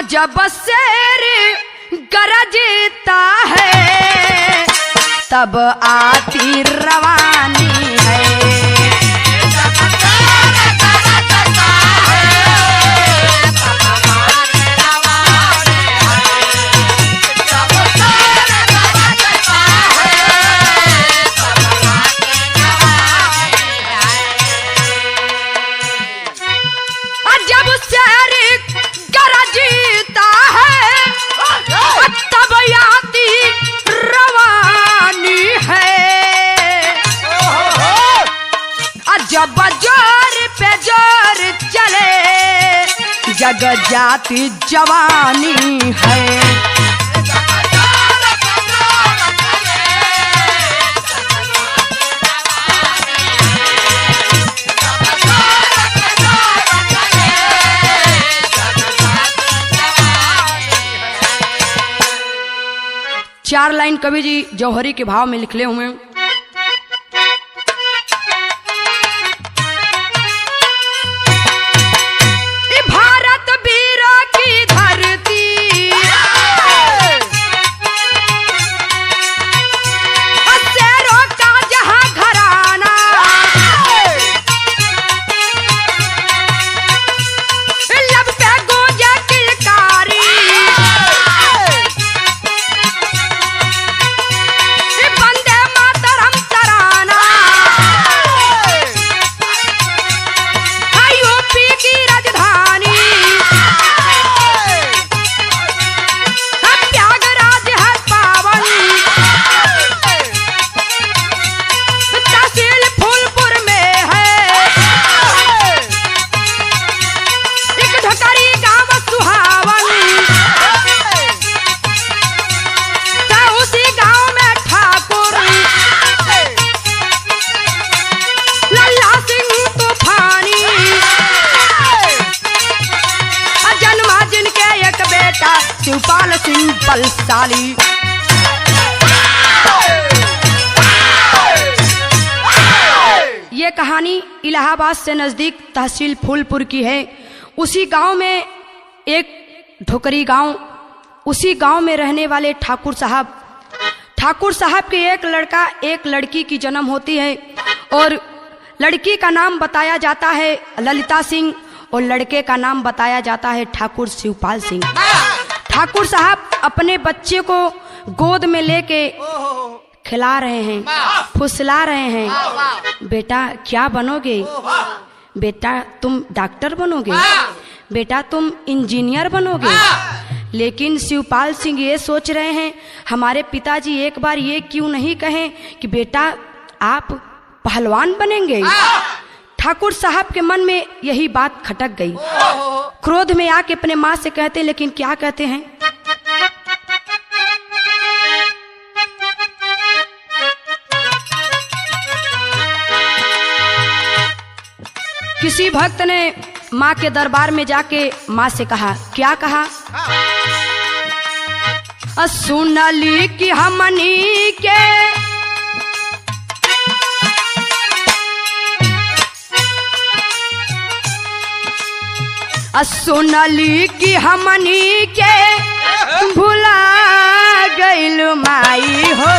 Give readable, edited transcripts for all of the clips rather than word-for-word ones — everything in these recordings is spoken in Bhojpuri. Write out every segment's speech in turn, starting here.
जब शेर गरजता है तब आती रवानी है। जब शेर गरजता है तब आती रवानी है। जब जोर पे जोर चले जग जाती जवानी है। चार लाइन कवि जी जौहरी के भाव में लिखले हुए हैं। भारत वीरों की धरती शेरों का जहां घराना लब पे गूंजे किलकारी वंदे मातरम तराना यूपी की राजधानी प्रयागराज है पावन तहसील फूलपुर में है एक ढकरी गांव सुहावन था उसी गांव में ठाकुर लल्ला सिंह तूफानी जन्मा जिनके एक बेटा शिवपाल सिंह बलशाली। ये कहानी इलाहाबाद से नजदीक तहसील फूलपुर की है। उसी गांव में एक ढोकरी गांव, उसी गांव में रहने वाले ठाकुर साहब के एक लड़का एक लड़की की जन्म होती है और लड़की का नाम बताया जाता है ललिता सिंह और लड़के का नाम बताया जाता है ठाकुर शिवपाल सिंह। ठाकुर साहब अपने बच्चे को गोद में लेके खिला रहे हैं, फुसला रहे हैं। बेटा क्या बनोगे? बेटा तुम डॉक्टर बनोगे, बेटा तुम इंजीनियर बनोगे। लेकिन शिवपाल सिंह ये सोच रहे हैं हमारे पिताजी एक बार ये क्यों नहीं कहें कि बेटा आप पहलवान बनेंगे। ठाकुर साहब के मन में यही बात खटक गई। क्रोध में आके अपने माँ से कहते, लेकिन क्या कहते हैं? किसी भक्त ने माँ के दरबार में जाके माँ से कहा, क्या कहा? सुनली कि हमनी के सुनली कि हमनी के भुला गइल माई हो।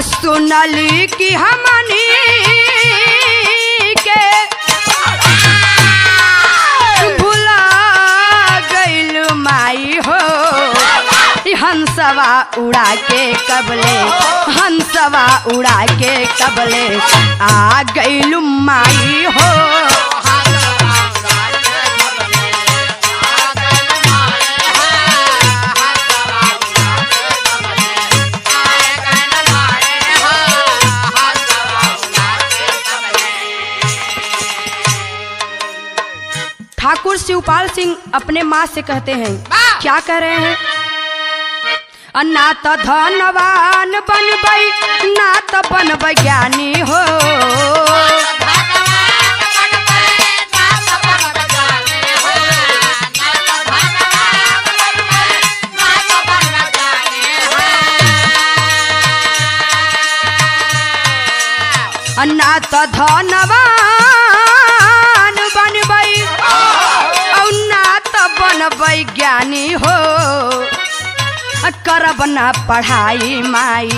सुनली कि हमनी के भुला गइल माई हो। हंसवा उड़ा के कबले, हंसवा उड़ा के कबले आ गइल माई हो। ठाकुर शिवपाल सिंह अपने माँ से कहते हैं, क्या कह रहे हैं? ना तो धनवान बनबै, ना तो बनबै ज्ञानी हो। धनवान बनबै औ ना त बनबै ज्ञानी हो। करब ना पढ़ाई माई,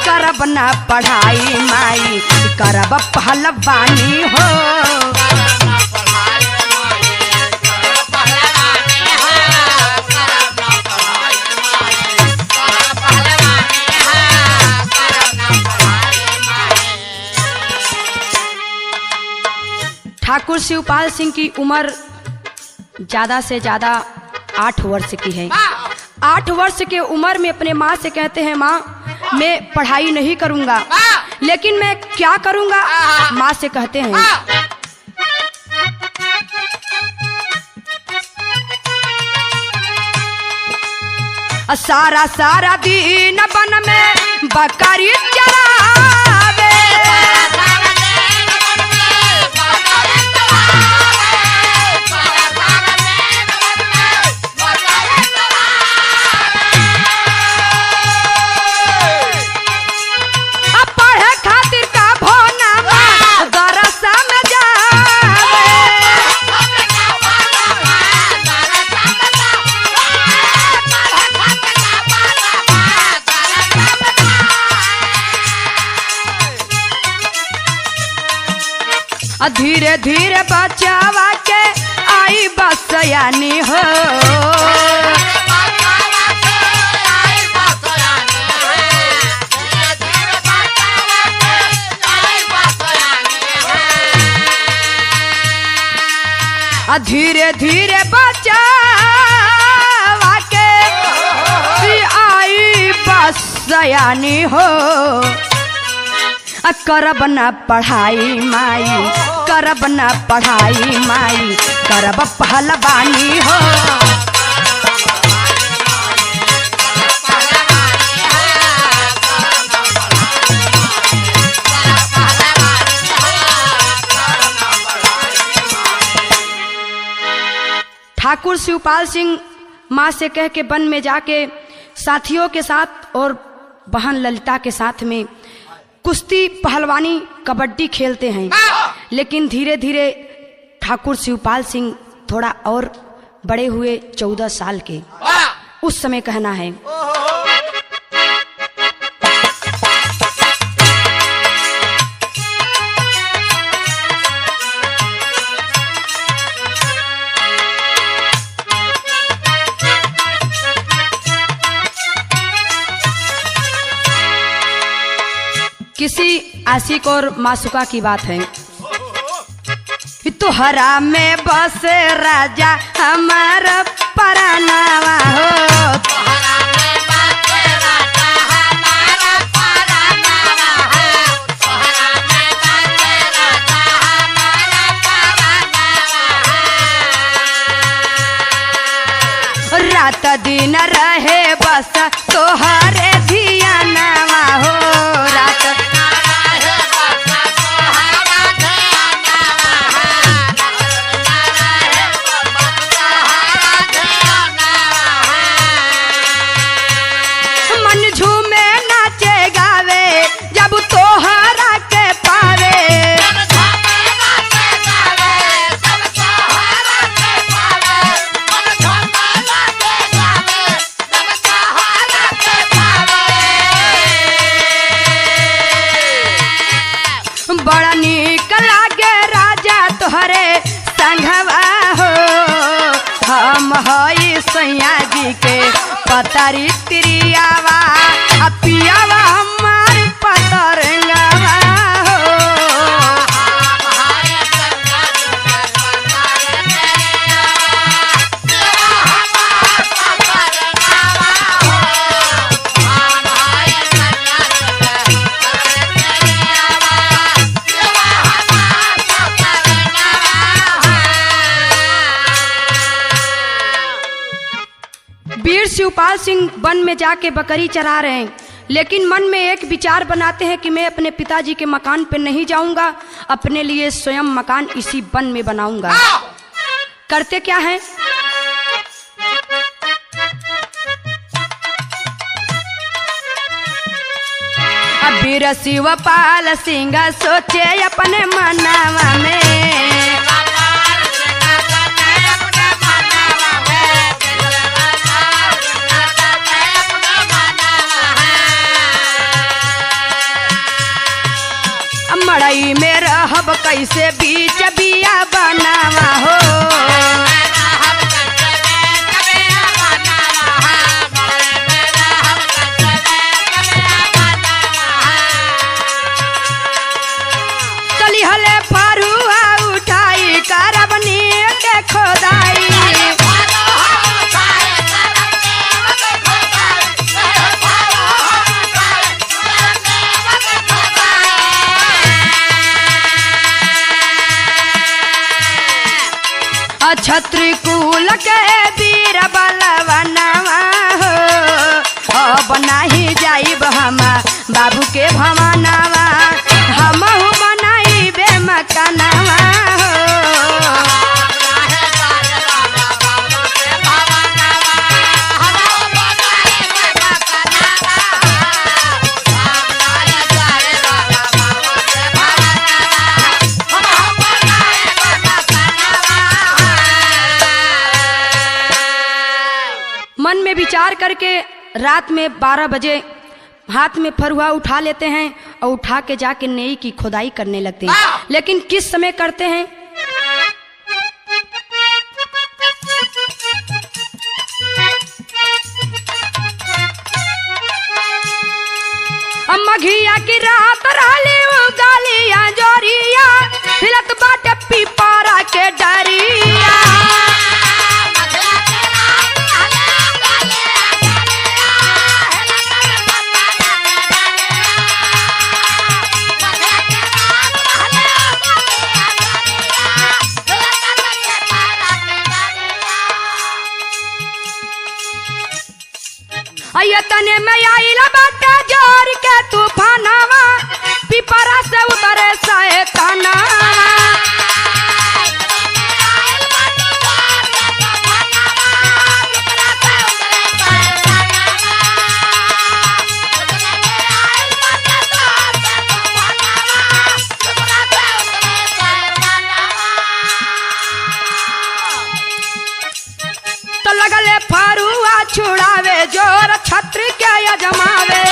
करब ना पढ़ाई माई, करब पहलवानी हो। ठाकुर शिवपाल सिंह की उम्र ज्यादा से ज्यादा 8 वर्ष की है। 8 वर्ष के उम्र में अपने माँ से कहते हैं, माँ मैं पढ़ाई नहीं करूंगा, लेकिन मैं क्या करूंगा। माँ से कहते हैं, सारा सारा दिन बन में बकरी चरावे, धीरे धीरे बचावा के आई बसयानी हो। धीरे धीरे बचावा के आई बसयानी हो। करब ना पढ़ाई माई, करब ना पढ़ाई माई, करब पहलवानी हो। ठाकुर शिवपाल सिंह माँ से कह के वन में जाके साथियों के साथ और बहन ललिता के साथ में कुश्ती, पहलवानी, कबड्डी खेलते हैं। लेकिन धीरे धीरे ठाकुर शिवपाल सिंह थोड़ा और बड़े हुए 14 साल के। उस समय कहना है, किसी आशिक और मासूका की बात है। तोहरा में बस राजा हमारा परानावा हो। रात दिन रहे बस तोहरे धियानावा हो। रात बड़ा नीक लागे राजा तोहरे संघवा हो। हम हई सैया जी के पतरी तिरियावा, पियावा हमार पतरंगवा हो। वीर शिवपाल सिंह वन में जाके बकरी चरा रहे हैं, लेकिन मन में एक विचार बनाते हैं कि मैं अपने पिताजी के मकान पे नहीं जाऊंगा, अपने लिए स्वयं मकान इसी वन में बनाऊंगा। करते क्या है, अब वीर शिवपाल सिंह सोचे अपने मनावा में। मड़ई में रहब कैसे बीच बिया बनावा हो। चली हले फरुआ उठाई करब नील के खोदाई। छत्री कुल के वीर बलवनवा हो। अब नाही जाइब हम बाबू के भवनवा, हमहु बनाइबे मकानवा हो। मन में विचार करके रात में 12 बजे हाथ में फरुआ उठा लेते हैं और उठा के जाके नई की खुदाई करने लगते हैं। लेकिन किस समय करते हैं? मघिया की रात रहली उगालिया जोरिया, हिलत बाटे पीपरा के डरिया। तने में आइला बाटे जोर के तूफानवा, पिपरा से उतरे शैतानवा। तो लगले फरुआ छुड़ावे जोर छत्र के यजमावे।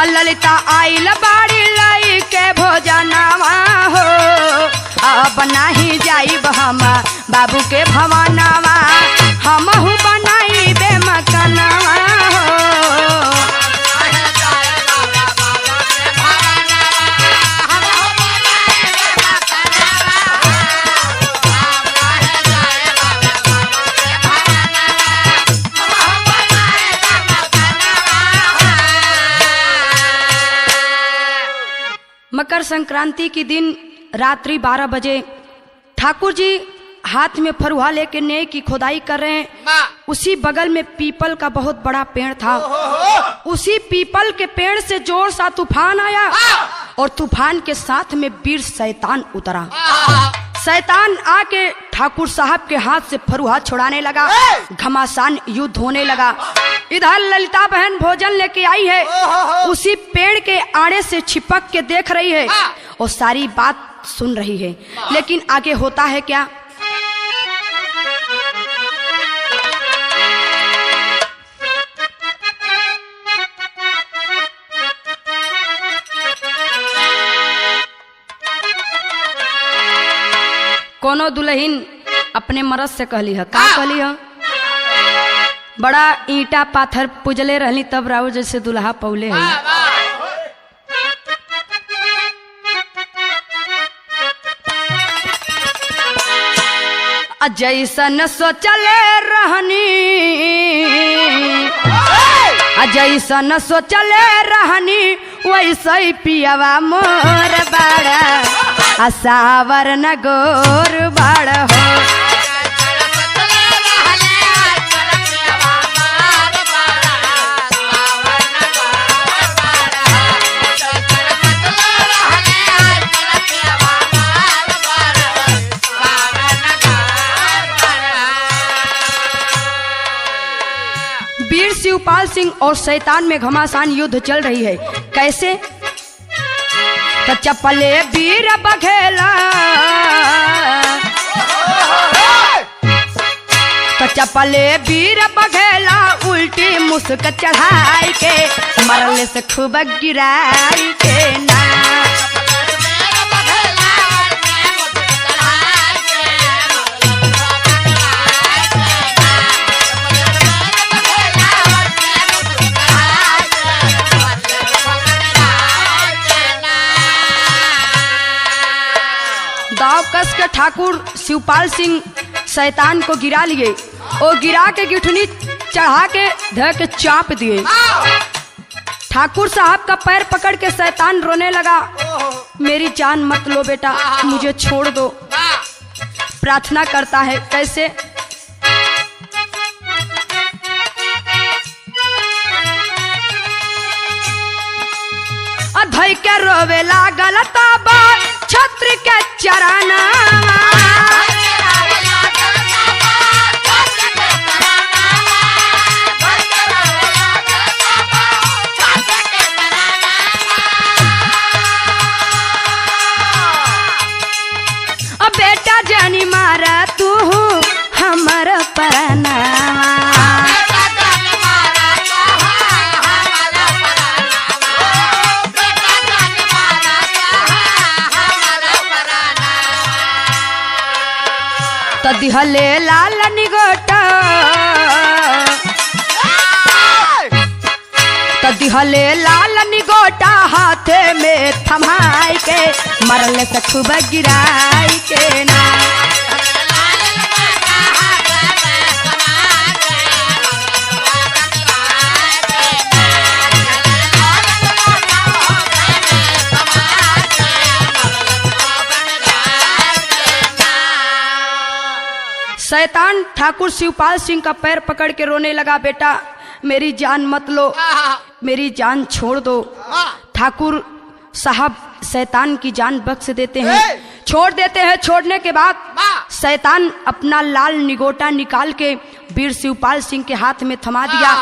ललिता आइल बाड़ी लाई के भोजनवा हो। अब नाही जाइब हम बाबू के भवनवा, हमहु बनाइबे मकानवा हो। मकर संक्रांति के दिन रात्रि 12 बजे ठाकुर जी हाथ में फरुहा लेके नए की खुदाई कर रहे हैं। उसी बगल में पीपल का बहुत बड़ा पेड़ था। उसी पीपल के पेड़ से जोर सा तूफान आया और तूफान के साथ में वीर शैतान उतरा। शैतान आके ठाकुर साहब के हाथ से फरुहा छुड़ाने लगा। घमासान युद्ध होने लगा। इधर ललिता बहन भोजन लेके आई है, उसी पेड़ के आड़े से छिपक के देख रही है और सारी बात सुन रही है। लेकिन आगे होता है क्या? कोनो दुल्हन अपने मरद से कहली है, का कहली है? बड़ा ईंटा पाथर पुजले रहली तब राउर जैसे दुल्हा पौले है। जैसन सोचले रहनी, जैसन सोचले रहनी वैसे ही पियावा मोर बड़ा सावर न गोर बड़ हो। शिवपाल सिंह और शैतान में घमासान युद्ध चल रही है। कैसे? तो चपले वीर बघेला, तो चपले वीर बघेला उल्टी मुस्क चढ़ाई के मरले से खूब गिराई के ना। दाव कस के ठाकुर शिवपाल सिंह शैतान को गिरा लिए और गिरा के गिठनी चढ़ा के धर के चाप दिए। ठाकुर साहब का पैर पकड़ के शैतान रोने लगा, मेरी जान मत लो बेटा, मुझे छोड़ दो। प्रार्थना करता है। कैसे? अधई के रोवे लागल ताबा छत्र के चराना, बेटा जानी मारा तू हमर पराना। तो दिहले लाल निगोटा, तो दिहले लाल निगोटा हाथे में थमाई के मरले से खूब गिराई के ना। शैतान ठाकुर शिवपाल सिंह का पैर पकड़ के रोने लगा, बेटा मेरी जान मत लो, मेरी जान छोड़ दो। ठाकुर साहब शैतान की जान बख्श देते हैं, छोड़ देते हैं। छोड़ने के बाद शैतान अपना लाल निगोटा निकाल के वीर शिवपाल सिंह के हाथ में थमा दिया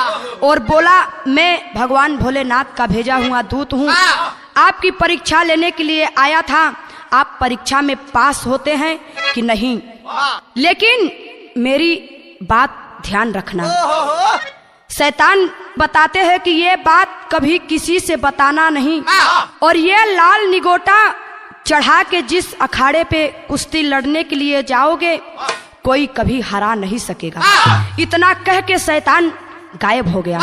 और बोला, मैं भगवान भोलेनाथ का भेजा हुआ दूत हूँ, आपकी परीक्षा लेने के लिए आया था। आप परीक्षा में पास होते हैं कि नहीं, लेकिन मेरी बात ध्यान रखना। शैतान बताते हैं कि ये बात कभी किसी से बताना नहीं, और ये लाल निगोटा चढ़ा के जिस अखाड़े पे कुश्ती लड़ने के लिए जाओगे कोई कभी हरा नहीं सकेगा। इतना कह के शैतान गायब हो गया।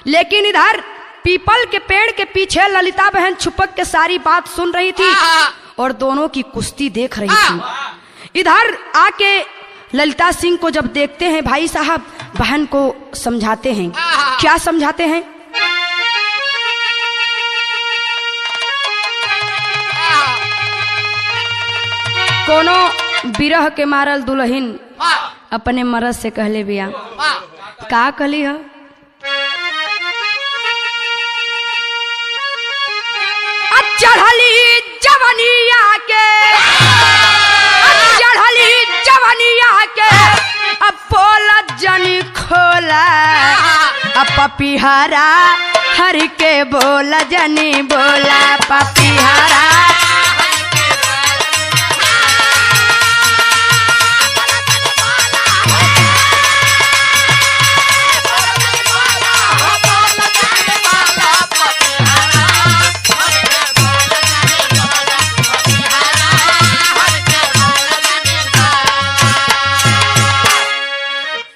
लेकिन इधर पीपल के पेड़ के पीछे ललिता बहन छुपक के सारी बात सुन रही थी और दोनों की कुश्ती देख रही थी। इधर आके ललिता सिंह को जब देखते हैं भाई साहब, बहन को समझाते हैं। क्या समझाते हैं? कोनो बिरह के मारल दुल्हन अपने मरद से कहले बिया, का कहली है? चढ़ली जवनिया के, चढ़ली जवनिया के अब बोला जनी खोला, अब पपीहरा हर के बोला जनी बोला, पपीहरा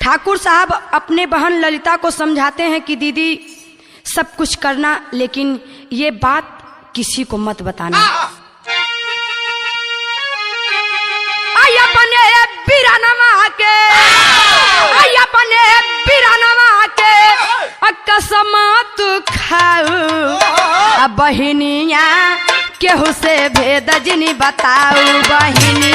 ठाकुर साहब अपने बहन ललिता को समझाते हैं कि दीदी सब कुछ करना, लेकिन ये बात किसी को मत बताना। अपने बिरानवा के, अपने बिरानवा के कसम तू खाऊ, अब बहिनिया केहू से भेद जनी बताऊ, बहिनी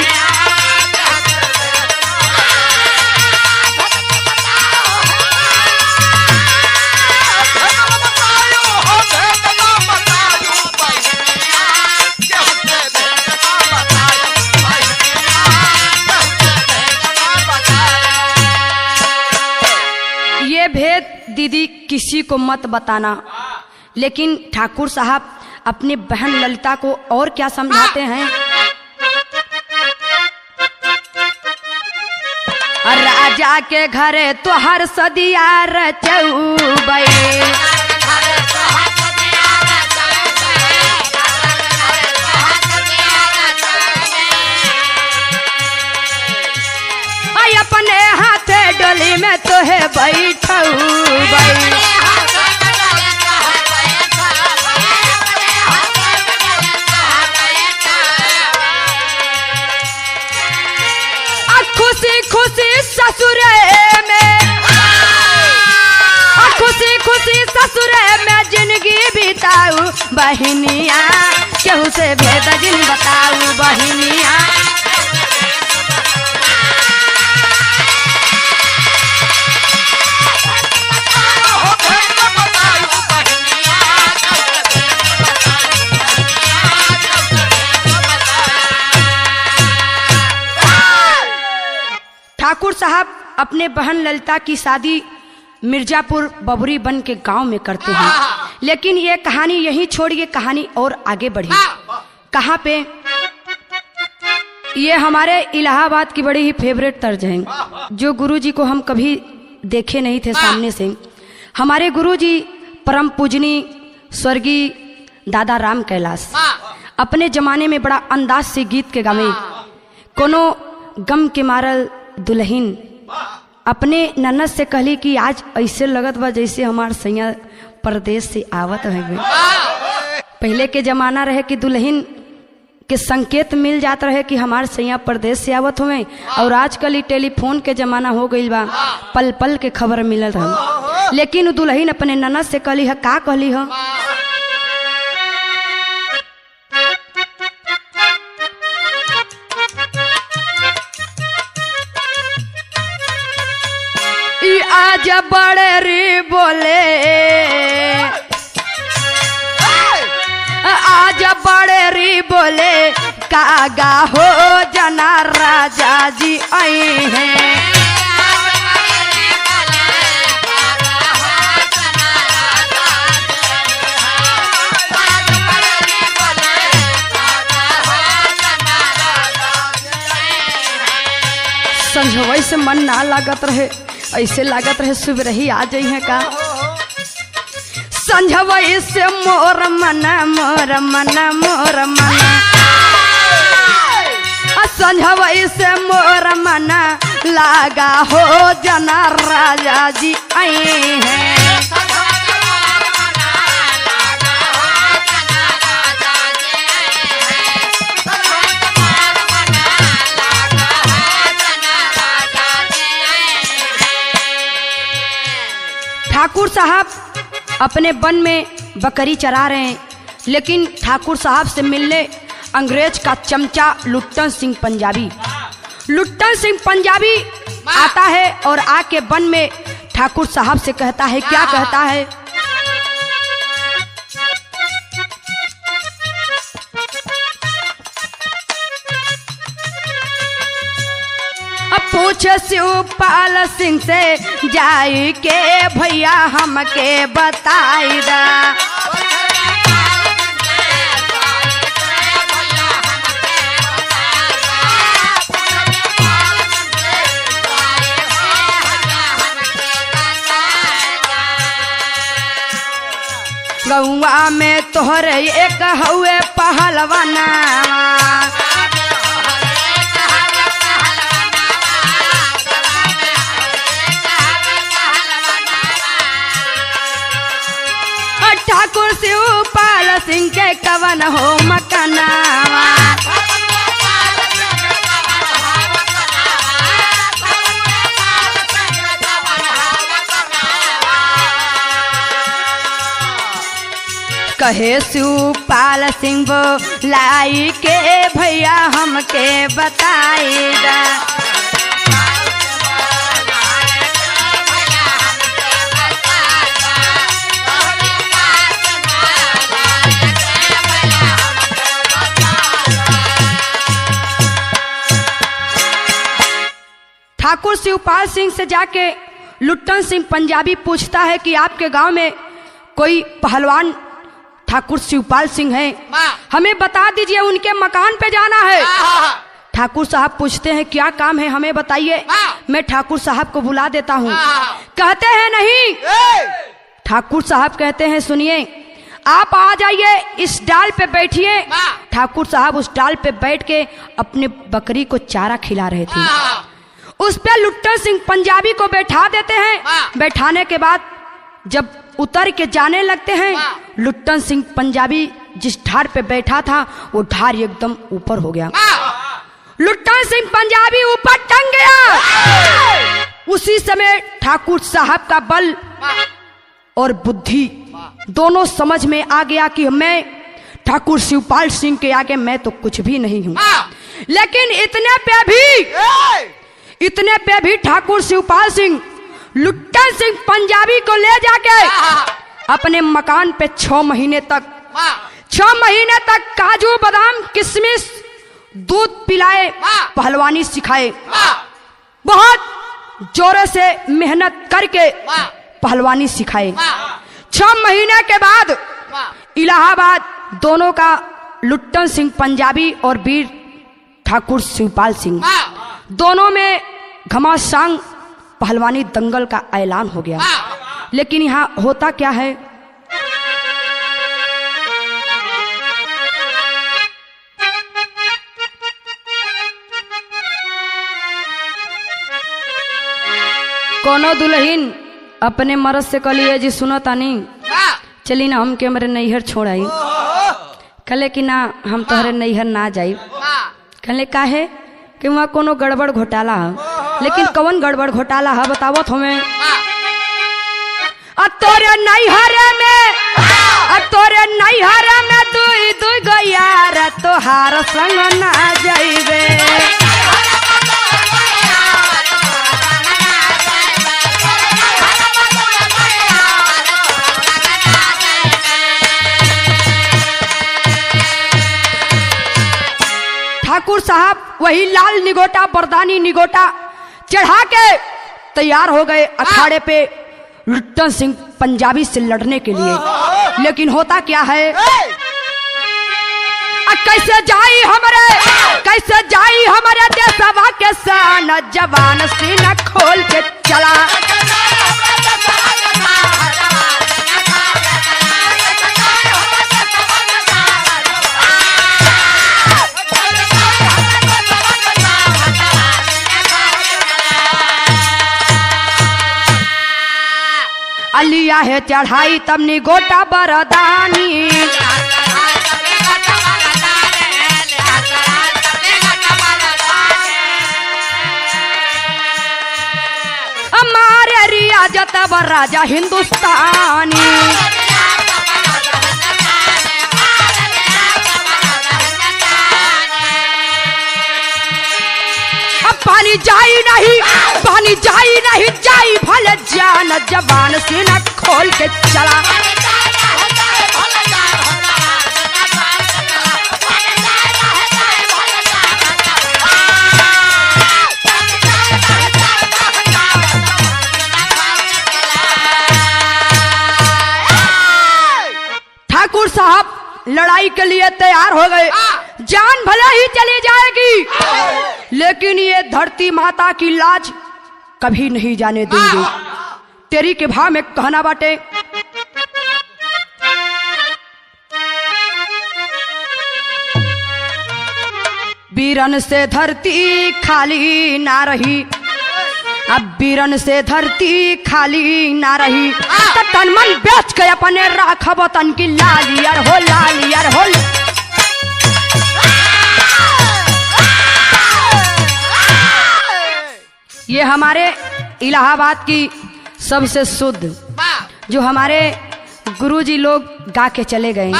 भेद दीदी किसी को मत बताना। लेकिन ठाकुर साहब अपनी बहन ललिता को और क्या समझाते हैं। राजा के घरे तो हर सदिया रचौबे, अपने हाथे डोली में तोहे बैठौबे। खुशी खुशी ससुरे में, खुशी खुशी ससुरे में जिंदगी बिताऊ बहिनिया, केहू से भेद जिन बताऊ बहिनिया। ठाकुर साहब अपने बहन ललिता की शादी मिर्जापुर बबुरी बन के गांव में करते हैं। लेकिन ये कहानी यहीं छोड़िए, कहानी और आगे बढ़ी। कहाँ पे? ये हमारे इलाहाबाद की बड़ी ही फेवरेट तर्ज है, जो गुरुजी को हम कभी देखे नहीं थे सामने से। हमारे गुरुजी परम पूजनी स्वर्गीय दादा राम कैलाश अपने जमाने में बड़ा अंदाज से गीत के गावे। कोनो गम के मारल दुल्हन अपने ननद से कहली कि आज ऐसे लगत बा जैसे हमार सैया परदेश से आवत है। पहले के जमाना रहे कि दुल्हन के संकेत मिल जात रहे कि हमार सैया परदेश से आवत हुए, और आजकल ही टेलीफोन के जमाना हो गई बा, पल पल के खबर मिलत है। लेकिन दुल्हन अपने ननद से कहली है, का कहली है? आज बड़े री बोले, आज बड़े री बोले, कागा हो जना राजा जी आए हैं। संझवई से मन ना लागत रहे, ऐसे लागत रहे सुबह रही आ जाई है का। संझवई से मोर मना मोर मना मोर मना, संझवई से मोर मना लागा हो जना राजा जी आए हैं। ठाकुर साहब अपने वन में बकरी चरा रहे हैं, लेकिन ठाकुर साहब से मिलने अंग्रेज का चमचा लुट्टन सिंह पंजाबी आता है और आके वन में ठाकुर साहब से कहता है, क्या कहता है? पूछे शिवपाल सिंह से जाई के भैया हमके बताई दा। गौआ में तोहरे एक हुए पहलवाना, ठाकुर शिवपाल सिंह के कवन हो मकाना। कहे शिवपाल सिंह बोलाई के भैया हमके बताई दा। ठाकुर शिवपाल सिंह से जाके लुट्टन सिंह पंजाबी पूछता है कि आपके गांव में कोई पहलवान ठाकुर शिवपाल सिंह है, हमें बता दीजिए, उनके मकान पे जाना है। ठाकुर साहब पूछते हैं क्या काम है हमें बताइए, मैं ठाकुर साहब को बुला देता हूँ। कहते हैं नहीं। ठाकुर साहब कहते हैं सुनिए, आप आ जाइए, इस डाल पे बैठिए। ठाकुर साहब उस डाल पे बैठ के अपने बकरी को चारा खिला रहे थे। उस पे लुट्टन सिंह पंजाबी को बैठा देते हैं। बैठाने के बाद जब उतर के जाने लगते हैं, लुट्टन सिंह पंजाबी जिस ढार पे बैठा था वो ढार एकदम ऊपर हो गया। लुट्टन सिंह पंजाबी ऊपर टंग गया। उसी समय ठाकुर साहब का बल और बुद्धि दोनों समझ में आ गया कि मैं ठाकुर शिवपाल सिंह के आगे मैं तो कुछ भी नहीं हूँ। लेकिन इतने पे भी ठाकुर शिवपाल सिंह लुट्टन सिंह पंजाबी को ले जाके अपने मकान पे 6 महीने तक काजू बादाम किशमिश दूध पिलाए, पहलवानी सिखाए। बहुत जोरों से मेहनत करके पहलवानी सिखाए। 6 महीने के बाद इलाहाबाद दोनों का, लुट्टन सिंह पंजाबी और वीर ठाकुर शिवपाल सिंह दोनों में घमासान पहलवानी दंगल का ऐलान हो गया। लेकिन यहाँ होता क्या है, कोनो दुल्हन अपने मर्द से कलिए जी सुनो तानी, चली ना हम के हमारे नैहर छोड़ाई। कहले कि ना हम तोहरे नैहर ना जाई। कहले काहे कि वहाँ कोनो गड़बड़ घोटाला है। लेकिन कौन गड़बड़ घोटाला है बतावो हमें। तोरे नैहर में दुई गो यार तोहार संग ना जाइबे। ठाकुर साहब वही लाल निगोटा बरदानी निगोटा चढ़ा के तैयार हो गए अखाड़े पे लुट्टन सिंह पंजाबी से लड़ने के लिए। लेकिन होता क्या है, कैसे जाई हमारे देशवा के सान, जवान सीना खोल के चला। लिया है चढ़ाई तब निगोटा बरदानी। हमारे रियाजत बर राजा हिंदुस्तानी। पानी जाई नहीं जाई भले जान, जवान सीना खोल के चला। ठाकुर साहब लड़ाई के लिए तैयार हो गए। जान भले ही चली जाएगी लेकिन ये धरती माता की लाज कभी नहीं जाने देंगे। तेरी के भाव में कहना बाटे, वीरन से धरती खाली ना रही, अब वीरन से धरती खाली ना रही। तन मन बेच के अपने राखब तन की लालियर हो लालियर हो। ये हमारे इलाहाबाद की सबसे शुद्ध जो हमारे गुरुजी लोग गा के चले गए,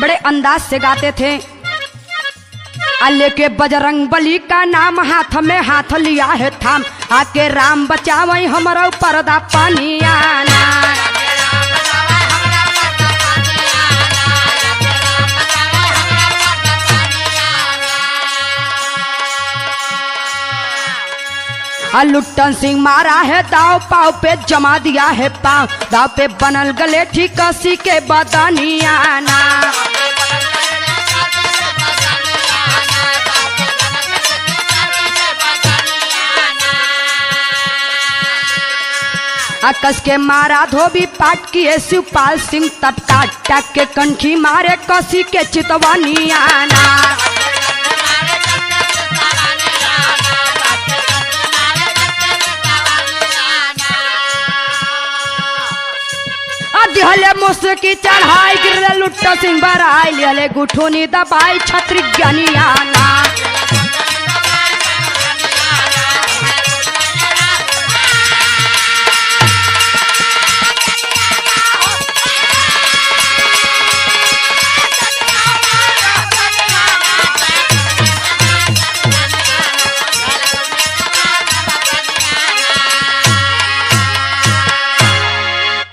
बड़े अंदाज से गाते थे। अल्ले के बजरंग बली का नाम हाथ में हाथ लिया है थाम, आके राम बचावई हमारा पर्दा पानी आना। लुट्टन सिंह मारा है दाव, पाव पे जमा दिया है पाव, दाव पे बनल गले ठीक कसी के बदनिया ना। कस के मारा धोबी पाट किए शिवपाल सिंह, तब काट टाक के कनखी मारे कसी के चितवनिया ना। दिहले मुस्की चढ़ाई गिरले लुट्टा सिंह बराई, लिहले गुठुनी दबाई छत्री ज्ञानिया ना।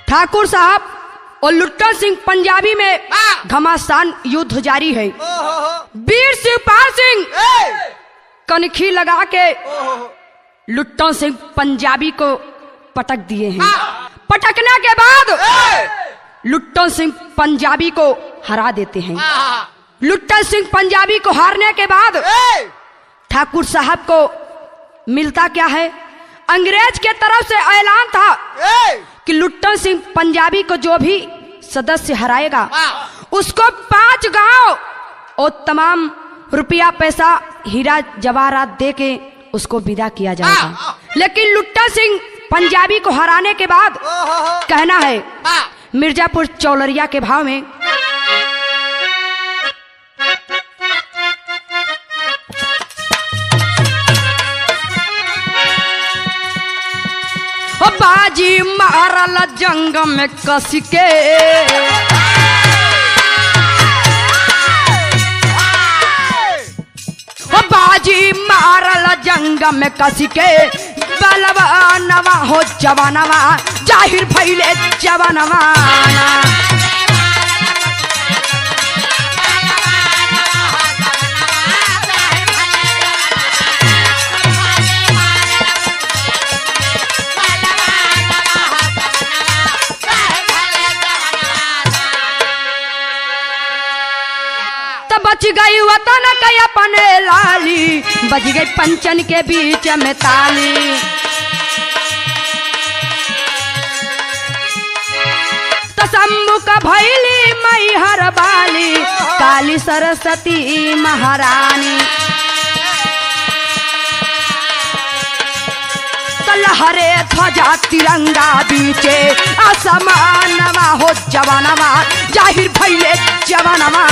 ठाकुर साहब और लुट्टन सिंह पंजाबी में घमासान युद्ध जारी है। वीर शिवपाल सिंह कनखी लगा के लुट्टन सिंह पंजाबी को पटक दिए हैं। पटकने के बाद लुट्टन सिंह पंजाबी को हरा देते हैं। लुट्टन सिंह पंजाबी को हारने के बाद ठाकुर साहब को मिलता क्या है, अंग्रेज के तरफ से ऐलान था कि लुट्टन सिंह पंजाबी को जो भी सदस्य हराएगा उसको 5 गांव और तमाम रुपया पैसा हीरा जवाहरात दे के उसको विदा किया जाएगा। लेकिन लुट्टन सिंह पंजाबी को हराने के बाद कहना है मिर्जापुर चौलरिया के भाव में, बाजी मारल जंग में कस के, बाजी मारल जंग में कस के, बलवानवा हो जवानवा जाहिर भइले जवानवा। बच गई वतन के अपने लाली, बज गई पंचन के बीच में ताली। तसम्मुख भैली मई हर बाली, काली सरस्वती महारानी। लहरे ध्वजा तिरंगा बीचे, आसमानवा हो जवानवा जाहिर भइले जवानवा।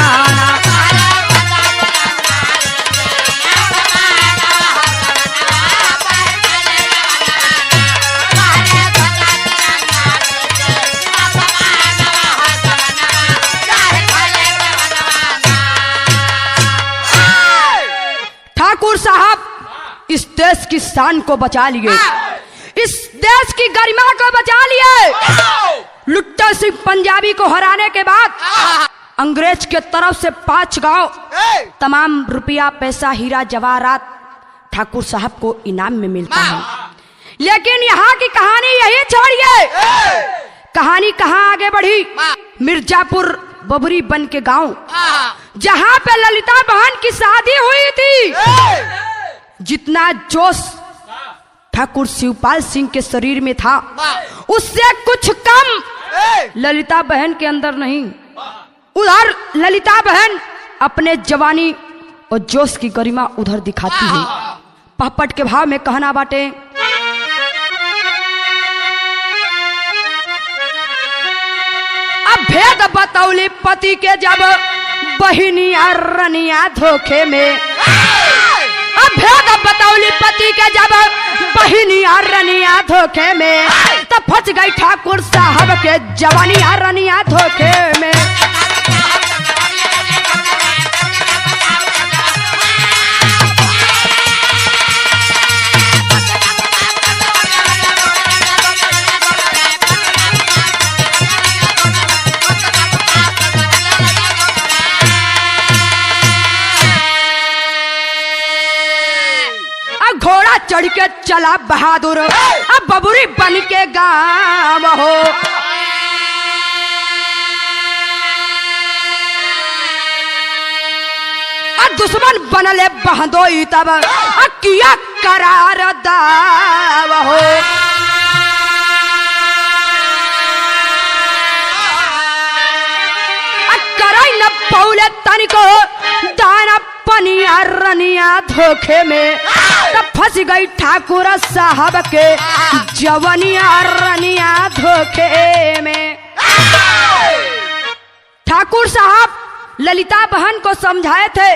ठाकुर साहब इस देश की शान को बचा लिए, इस देश की गरिमा को बचा लिए। लुट्टन सिंह पंजाबी को हराने के बाद अंग्रेज के तरफ से 5 गांव तमाम रुपया पैसा हीरा जवाहरात ठाकुर साहब को इनाम में मिलता है। लेकिन यहाँ की कहानी यही छोड़िए, कहानी कहाँ आगे बढ़ी। मिर्जापुर बबरी बन के गांव जहाँ पे ललिता बहन की शादी हुई थी, जितना जोश ठाकुर शिवपाल सिंह के शरीर में था उससे कुछ कम ललिता बहन के अंदर नहीं। उधर ललिता बहन अपने जवानी और जोश की गरिमा उधर दिखाती है। पहपट के भाव में कहना बाटे, अब भेद बतौली पति के जब बहिनिया रनिया धोखे में, अब भेद बतौली पति के जब बहिनिया रनिया धोखे में, तब फंस गई ठाकुर साहब के जवानिया रनिया धोखे में। घोड़ा चढ़ के चला बहादुर अब बबुरी बन के गाँव हो। दुश्मन बनले बहदोई तब किया करार दाव हो। कराई न पौले तनिको दाना पनिया रनिया धोखे में तब फंस गई ठाकुर साहब के जवनिया रनिया धोखे में। ठाकुर साहब ललिता बहन को समझाए थे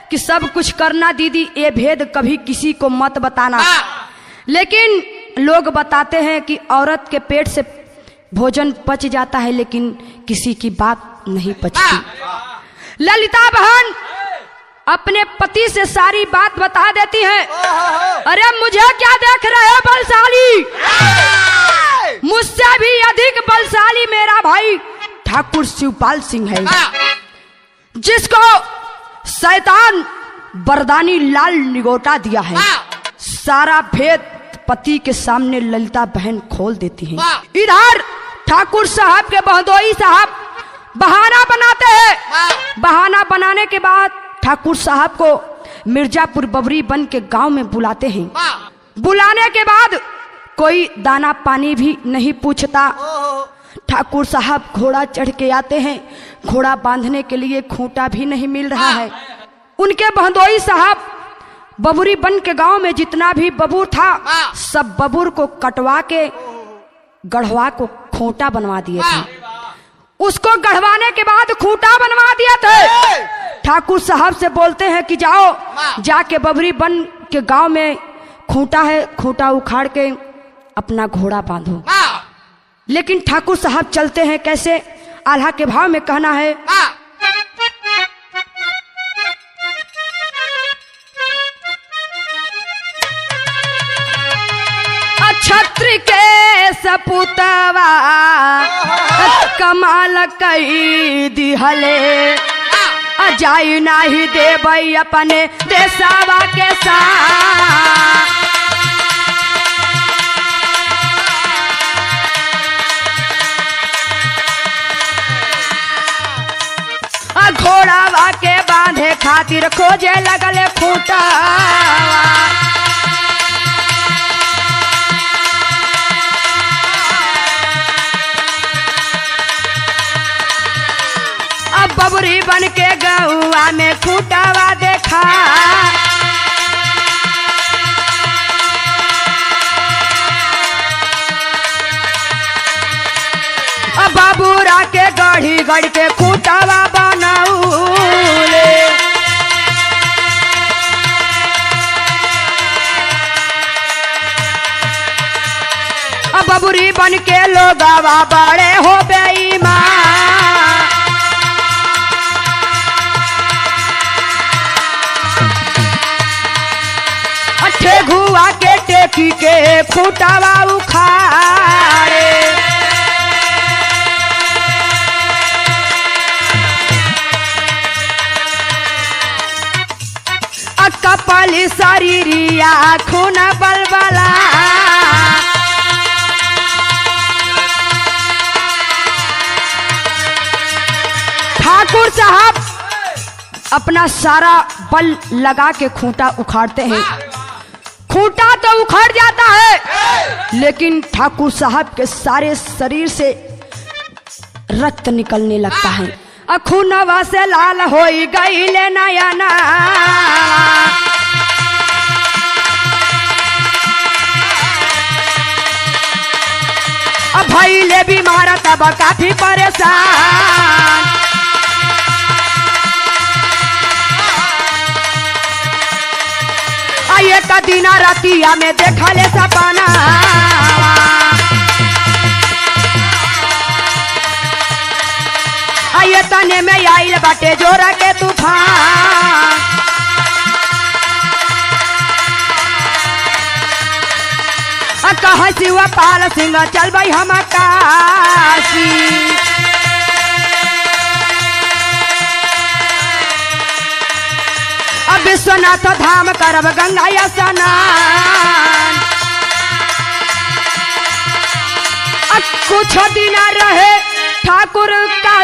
कि सब कुछ करना दीदी, ये भेद कभी किसी को मत बताना। लेकिन लोग बताते हैं कि औरत के पेट से भोजन पच जाता है लेकिन किसी की बात नहीं पचती। ललिता बहन अपने पति से सारी बात बता देती है। अरे मुझे क्या देख रहे हो बलशाली, मुझसे भी अधिक बलशाली मेरा भाई ठाकुर शिवपाल सिंह है, जिसको शैतान बरदानी लाल निगोटा दिया है। सारा भेद पति के सामने ललिता बहन खोल देती है। इधर ठाकुर साहब के बहदोई साहब बहाना बनाते हैं। बहाना बनाने के बाद ठाकुर साहब को मिर्जापुर बबरी बन के गांव में बुलाते हैं। बुलाने के बाद कोई दाना पानी भी नहीं पूछता। ठाकुर साहब घोड़ा चढ़ के आते हैं। घोड़ा बांधने के लिए खूंटा भी नहीं मिल रहा है। उनके बहदोई साहब बबुरी बन के गांव में जितना भी बबूर था सब बबूर को कटवा के गढ़वा को खूंटा बनवा दिए थे। उसको गढ़वाने के बाद खूंटा बनवा दिया थे। ठाकुर साहब से बोलते हैं कि जाओ जाके बबुरी बन के गांव में खूंटा है, खूंटा उखाड़ के अपना घोड़ा बांधो। लेकिन ठाकुर साहब चलते हैं कैसे? आल्हा के भाव में कहना है, छत्र के सपुतवा कमाल कई दिहले जाई नाही देबई अपने देसावा के साथ। घोड़ावा के बांधे खातिर खोजे लगले खूंटा। अब बबरी बन के गौआ में खूंटावा देखा। अब बाबूरा के गढ़ी गढ़ के खूंटावा बनाऊले। अब बबरी बन के लोगावा बड़े हो बेईमान। ठेगुआ के टेकी के खूंटावा उखाड़े। कपाली शरीरिया खून बलबला। ठाकुर साहब अपना सारा बल लगा के खूंटा उखाड़ते हैं। खूंटा तो उखड़ जाता है लेकिन ठाकुर साहब के सारे शरीर से रक्त निकलने लगता है। खूनवा से लाल हो गई ले नयना। अब भाई ले बीमार तब काफी परेशान। आइए का दिना रातिया में देखा ले सपना। आइए तने में आइल बाटे जोरा के तूफान। कहा शिवा पाल सिंह चल भाई हम काशी। अब विश्वनाथ धाम करब गंगा स्नान।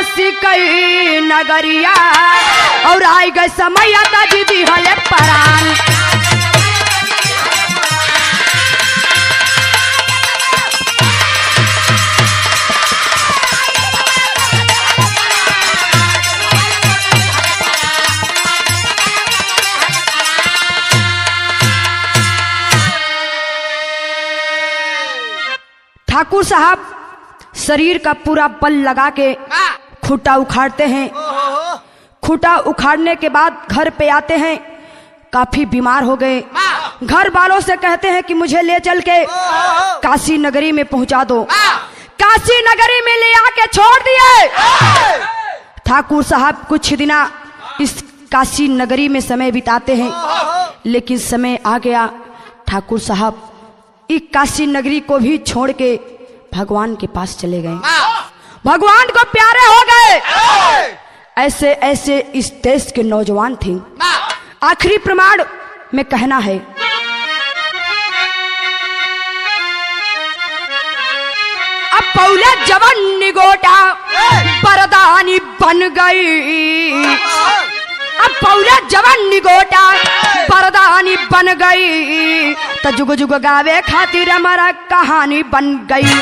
काशी कई नगरिया और आई गए समय ताजी दी हले परान। ठाकुर साहब शरीर का पूरा बल लगा के खूंटा उखाड़ते हैं। खूंटा उखाड़ने के बाद घर पे आते हैं, काफी बीमार हो गए। घर वालों से कहते हैं कि मुझे ले चल के काशी नगरी में पहुंचा दो। काशी नगरी में ले आके छोड़ दिए। ठाकुर साहब कुछ दिना इस काशी नगरी में समय बिताते हैं, लेकिन समय आ गया ठाकुर साहब इस काशी नगरी को भी छोड़ के भगवान के पास चले गए। भगवान को प्यारे हो गए। ऐसे ऐसे इस देश के नौजवान थे। आखिरी प्रमाण में कहना है, अब पौले जवन निगोटा बरदानी बन गई। अब पौले जवन निगोटा बरदानी बन गई, तो जुग जुग गावे खातिर हमारा कहानी बन गई।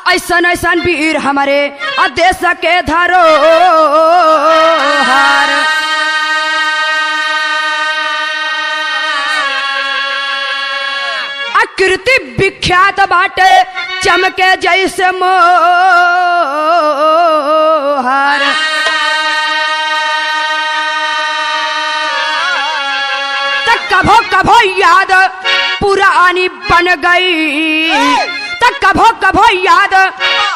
ऐसन ऐसन वीर हमारे देश के धरोहर, कीर्ति विख्यात बाटे चमके जैसे मोहर। तक कभो कभो याद पुरानी बन गई, तक कभो कभो याद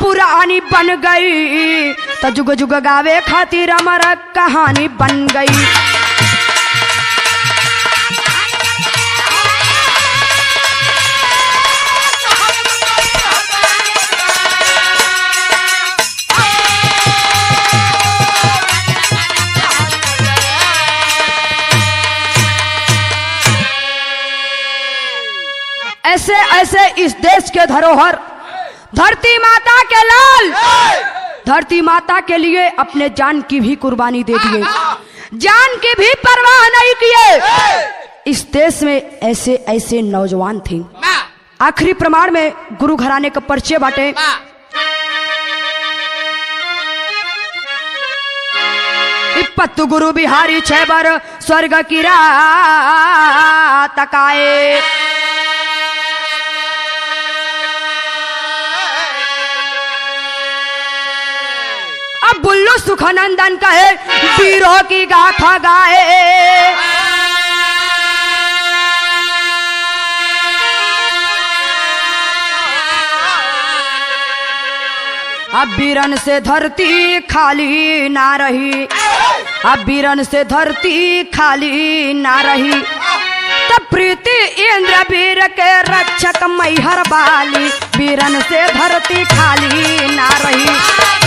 पुरानी बन गई, तो जुग जुग गावे खातिर हमारा कहानी बन गई। ऐसे ऐसे इस देश के धरोहर धरती माता के लाल धरती माता के लिए अपने जान की भी कुर्बानी दे दिए, जान की भी परवाह नहीं किए। इस देश में ऐसे ऐसे नौजवान थे। आखिरी प्रमाण में गुरु घराने का परिचय बाटे। पत्तु गुरु बिहारी छेबर स्वर्ग की रात तकाए। अब बुल्लू सुखनंदन कहे वीरों की गाथा गाए। अब वीरन से धरती खाली ना रही, अब वीरन से धरती खाली ना रही, तब प्रीति इंद्र वीर के रक्षक मैहर बाली, वीरन से धरती खाली ना रही।